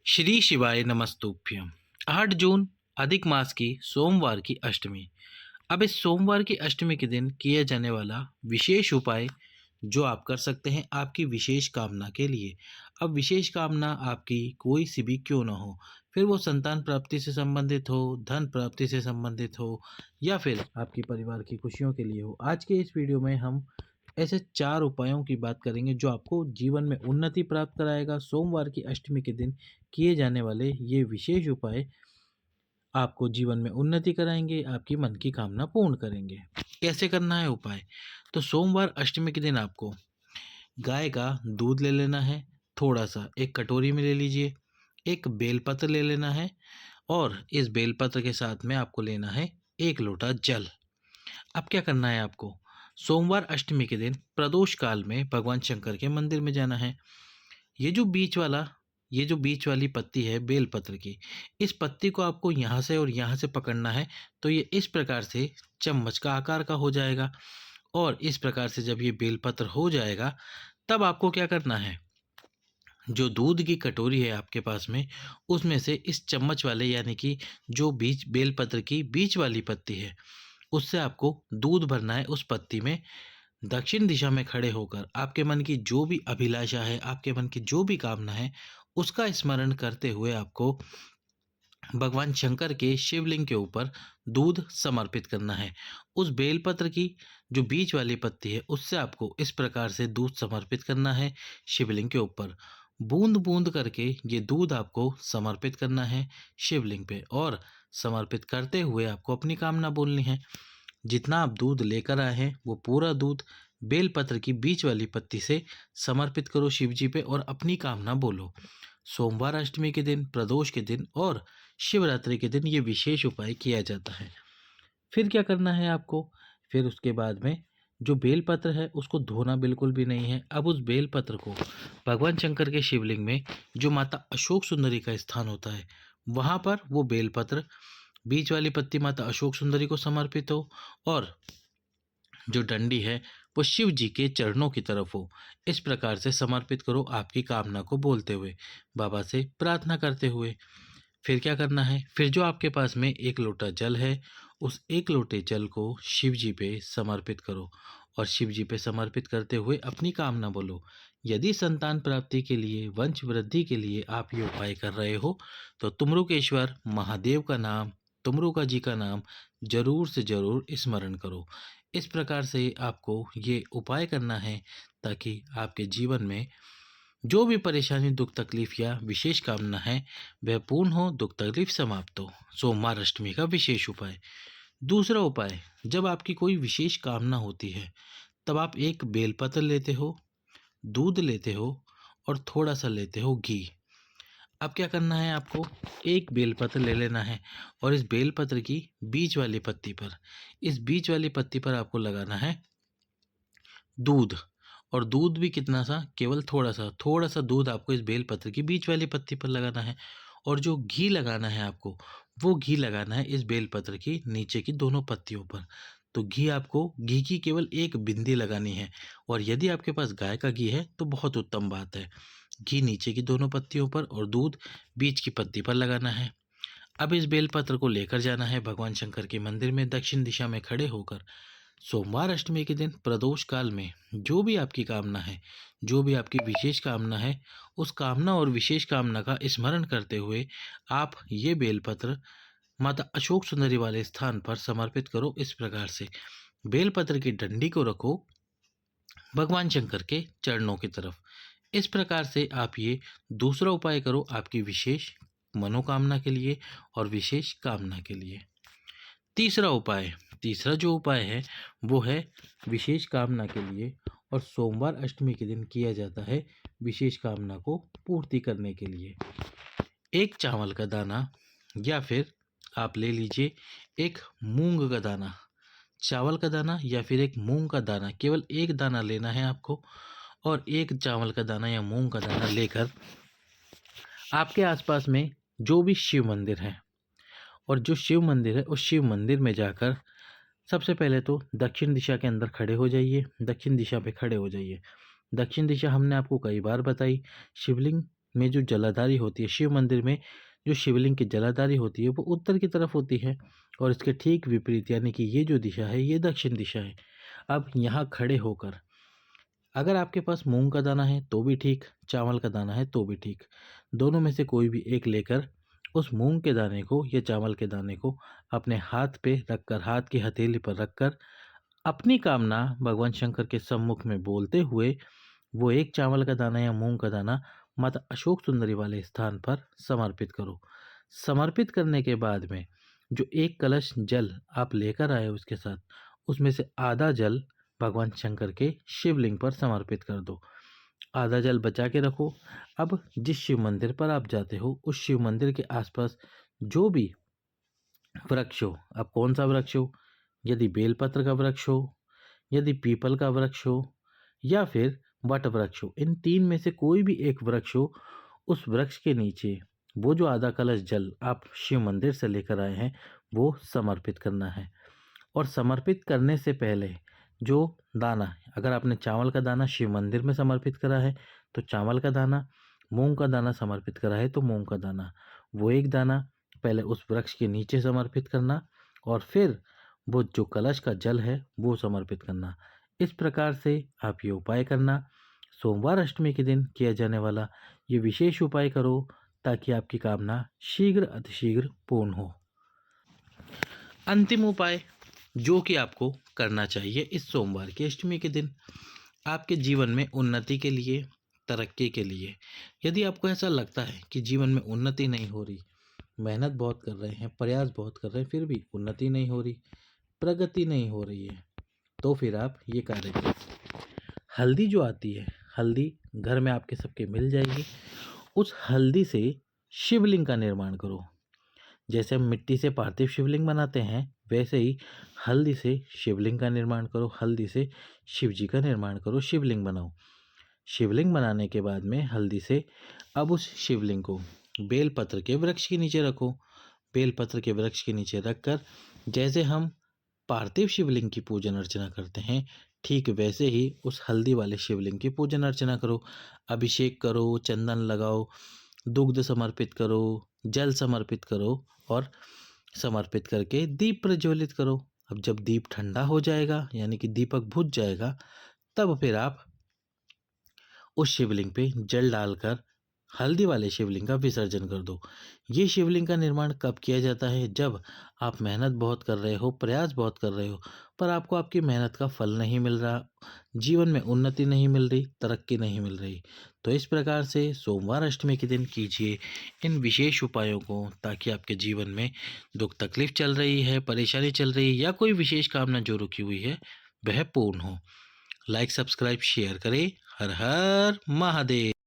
श्री शिवाय नमस्तुभ्यम। 8 जून अधिक मास की सोमवार की अष्टमी। अब इस सोमवार की अष्टमी के दिन किया जाने वाला विशेष उपाय जो आप कर सकते हैं आपकी विशेष कामना के लिए। अब विशेष कामना आपकी कोई सी भी क्यों ना हो, फिर वो संतान प्राप्ति से संबंधित हो, धन प्राप्ति से संबंधित हो, या फिर आपकी परिवार की खुशियों के लिए हो। आज के इस वीडियो में हम ऐसे 4 उपायों की बात करेंगे जो आपको जीवन में उन्नति प्राप्त कराएगा। सोमवार की अष्टमी के दिन किए जाने वाले ये विशेष उपाय आपको जीवन में उन्नति कराएंगे, आपकी मन की कामना पूर्ण करेंगे। कैसे करना है उपाय? तो सोमवार अष्टमी के दिन आपको गाय का दूध ले लेना है, थोड़ा सा एक कटोरी में ले लीजिए। एक बेलपत्र ले लेना है और इस बेलपत्र के साथ में आपको लेना है 1 लोटा जल। अब क्या करना है आपको? सोमवार अष्टमी के दिन प्रदोष काल में भगवान शंकर के मंदिर में जाना है। ये जो बीच वाला ये जो बीच वाली पत्ती है बेलपत्र की, इस पत्ती को आपको यहाँ से और यहाँ से पकड़ना है। तो ये इस प्रकार से चम्मच का आकार का हो जाएगा। और इस प्रकार से जब ये बेलपत्र हो जाएगा, तब आपको क्या करना है? जो दूध की कटोरी है आपके पास में, उसमें से इस चम्मच वाले यानी कि जो बीच बेलपत्र की बीच वाली पत्ती है, उससे आपको दूध भरना है उस पत्ती में। दक्षिण दिशा में खड़े होकर आपके मन की जो भी अभिलाषा है, आपके मन की जो भी कामना है, उसका स्मरण करते हुए आपको भगवान शंकर के शिवलिंग के ऊपर दूध समर्पित करना है। उस बेलपत्र की जो बीच वाली पत्ती है, उससे आपको इस प्रकार से दूध समर्पित करना है शिवलिंग के ऊपर। बूंद बूंद करके ये दूध आपको समर्पित करना है शिवलिंग पे, और समर्पित करते हुए आपको अपनी कामना बोलनी है। जितना आप दूध लेकर आए हैं वो पूरा दूध बेलपत्र की बीच वाली पत्ती से समर्पित करो शिव जी पे और अपनी कामना बोलो। सोमवार अष्टमी के दिन, प्रदोष के दिन और शिवरात्रि के दिन ये विशेष उपाय किया जाता है। फिर क्या करना है आपको? फिर उसके बाद में जो बेलपत्र है उसको धोना बिल्कुल भी नहीं है। अब उस बेलपत्र को भगवान शंकर के शिवलिंग में, जो माता अशोक सुंदरी का स्थान होता है, वहाँ पर वो बेलपत्र बीच वाली पत्ती माता अशोक सुंदरी को समर्पित हो, और जो डंडी है वो शिव जी के चरणों की तरफ हो। इस प्रकार से समर्पित करो आपकी कामना को बोलते हुए, बाबा से प्रार्थना करते हुए। फिर क्या करना है? फिर जो आपके पास में 1 लोटा जल है, उस 1 लोटे जल को शिव जी पे समर्पित करो, और शिव जी पे समर्पित करते हुए अपनी कामना बोलो। यदि संतान प्राप्ति के लिए, वंश वृद्धि के लिए आप ये उपाय कर रहे हो, तो तुमरुकेश्वर महादेव का नाम, तुमरुका जी का नाम जरूर से जरूर स्मरण करो। इस प्रकार से आपको ये उपाय करना है ताकि आपके जीवन में जो भी परेशानी, दुख तकलीफ या विशेष कामना है, वह पूर्ण हो, दुख तकलीफ समाप्त हो। सोमवार अष्टमी का विशेष उपाय। दूसरा उपाय, जब आपकी कोई विशेष कामना होती है, तब आप एक बेलपत्र लेते हो, दूध लेते हो, और थोड़ा सा लेते हो घी। अब क्या करना है आपको? एक बेलपत्र ले लेना है और इस बेलपत्र की बीच वाली पत्ती पर, इस बीच वाली पत्ती पर आपको लगाना है दूध। और दूध भी कितना सा? केवल थोड़ा सा दूध आपको इस बेलपत्र की बीच वाली पत्ती पर लगाना है। और जो घी लगाना है आपको, वो घी लगाना है इस बेलपत्र की नीचे की दोनों पत्तियों पर। तो घी की केवल एक बिंदी लगानी है। और यदि आपके पास गाय का घी है तो बहुत उत्तम बात है। घी नीचे की दोनों पत्तियों पर और दूध बीच की पत्ती पर लगाना है। अब इस बेलपत्र को लेकर जाना है भगवान शंकर के मंदिर में, दक्षिण दिशा में खड़े होकर। सोमवार अष्टमी के दिन प्रदोष काल में जो भी आपकी कामना है, जो भी आपकी विशेष कामना है, उस कामना और विशेष कामना का स्मरण करते हुए आप ये बेलपत्र माता अशोक सुंदरी वाले स्थान पर समर्पित करो। इस प्रकार से बेलपत्र की डंडी को रखो भगवान शंकर के चरणों की तरफ। इस प्रकार से आप ये दूसरा उपाय करो आपकी विशेष मनोकामना के लिए और विशेष कामना के लिए। तीसरा जो उपाय है वो है विशेष कामना के लिए, और सोमवार अष्टमी के दिन किया जाता है विशेष कामना को पूर्ति करने के लिए। एक चावल का दाना, या फिर आप ले लीजिए एक मूंग का दाना। चावल का दाना या फिर एक मूंग का दाना, केवल एक दाना लेना है आपको। और एक चावल का दाना या मूंग का दाना लेकर आपके आसपास में जो भी शिव मंदिर है, और जो शिव मंदिर है उस शिव मंदिर में जाकर सबसे पहले तो दक्षिण दिशा के अंदर खड़े हो जाइए। दक्षिण दिशा पे खड़े हो जाइए। दक्षिण दिशा हमने आपको कई बार बताई। शिवलिंग में जो जलाधारी होती है, शिव मंदिर में जो शिवलिंग की जलाधारी होती है वो उत्तर की तरफ होती है और इसके ठीक विपरीत यानी कि ये जो दिशा है ये दक्षिण दिशा है। अब यहाँ खड़े होकर अगर आपके पास मूंग का दाना है तो भी ठीक, चावल का दाना है तो भी ठीक, दोनों में से कोई भी एक लेकर उस मूंग के दाने को या चावल के दाने को अपने हाथ पे रखकर, हाथ की हथेली पर रखकर अपनी कामना भगवान शंकर के सम्मुख में बोलते हुए वो एक चावल का दाना या मूंग का दाना माता अशोक सुंदरी वाले स्थान पर समर्पित करो। समर्पित करने के बाद में जो एक कलश जल आप लेकर आए उसके साथ, उसमें से आधा जल भगवान शंकर के शिवलिंग पर समर्पित कर दो, आधा जल बचा के रखो। अब जिस शिव मंदिर पर आप जाते हो उस शिव मंदिर के आसपास जो भी वृक्ष हो, अब कौन सा वृक्ष हो, यदि बेलपत्र का वृक्ष हो, यदि पीपल का वृक्ष हो या फिर वट वृक्ष हो, इन तीन में से कोई भी एक वृक्ष हो, उस वृक्ष के नीचे वो जो आधा कलश जल आप शिव मंदिर से लेकर आए हैं वो समर्पित करना है। और समर्पित करने से पहले जो दाना, अगर आपने चावल का दाना शिव मंदिर में समर्पित करा है तो चावल का दाना, मूंग का दाना समर्पित करा है तो मूंग का दाना, वो एक दाना पहले उस वृक्ष के नीचे समर्पित करना और फिर वो जो कलश का जल है वो समर्पित करना। इस प्रकार से आप ये उपाय करना। सोमवार अष्टमी के दिन किया जाने वाला ये विशेष उपाय करो ताकि आपकी कामना शीघ्र अतिशीघ्र पूर्ण हो। अंतिम उपाय जो कि आपको करना चाहिए इस सोमवार की अष्टमी के दिन आपके जीवन में उन्नति के लिए, तरक्की के लिए। यदि आपको ऐसा लगता है कि जीवन में उन्नति नहीं हो रही, मेहनत बहुत कर रहे हैं, प्रयास बहुत कर रहे हैं, फिर भी उन्नति नहीं हो रही, प्रगति नहीं हो रही है, तो फिर आप ये कार्य करें। हल्दी जो आती है, हल्दी घर में आपके सबके मिल जाएगी, उस हल्दी से शिवलिंग का निर्माण करो। जैसे हम मिट्टी से पार्थिव शिवलिंग बनाते हैं वैसे ही हल्दी से शिवलिंग का निर्माण करो, हल्दी से शिव जी का निर्माण करो, शिवलिंग बनाओ। शिवलिंग बनाने के बाद में हल्दी से अब उस शिवलिंग को बेलपत्र के वृक्ष के नीचे रखो। बेलपत्र के वृक्ष के नीचे रखकर जैसे हम पार्थिव शिवलिंग की पूजन अर्चना करते हैं ठीक वैसे ही उस हल्दी वाले शिवलिंग की पूजन अर्चना करो। अभिषेक करो, चंदन लगाओ, दुग्ध समर्पित करो, जल समर्पित करो और समर्पित करके दीप प्रज्वलित करो। अब जब दीप ठंडा हो जाएगा यानी कि दीपक बुझ जाएगा तब फिर आप उस शिवलिंग पे जल डालकर हल्दी वाले शिवलिंग का विसर्जन कर दो। ये शिवलिंग का निर्माण कब किया जाता है? जब आप मेहनत बहुत कर रहे हो, प्रयास बहुत कर रहे हो, पर आपको आपकी मेहनत का फल नहीं मिल रहा, जीवन में उन्नति नहीं मिल रही, तरक्की नहीं मिल रही। तो इस प्रकार से सोमवार अष्टमी के दिन कीजिए इन विशेष उपायों को ताकि आपके जीवन में दुख तकलीफ चल रही है, परेशानी चल रही है या कोई विशेष कामना जो रुकी हुई है वह पूर्ण हो। लाइक, सब्सक्राइब, शेयर करें। हर हर महादेव।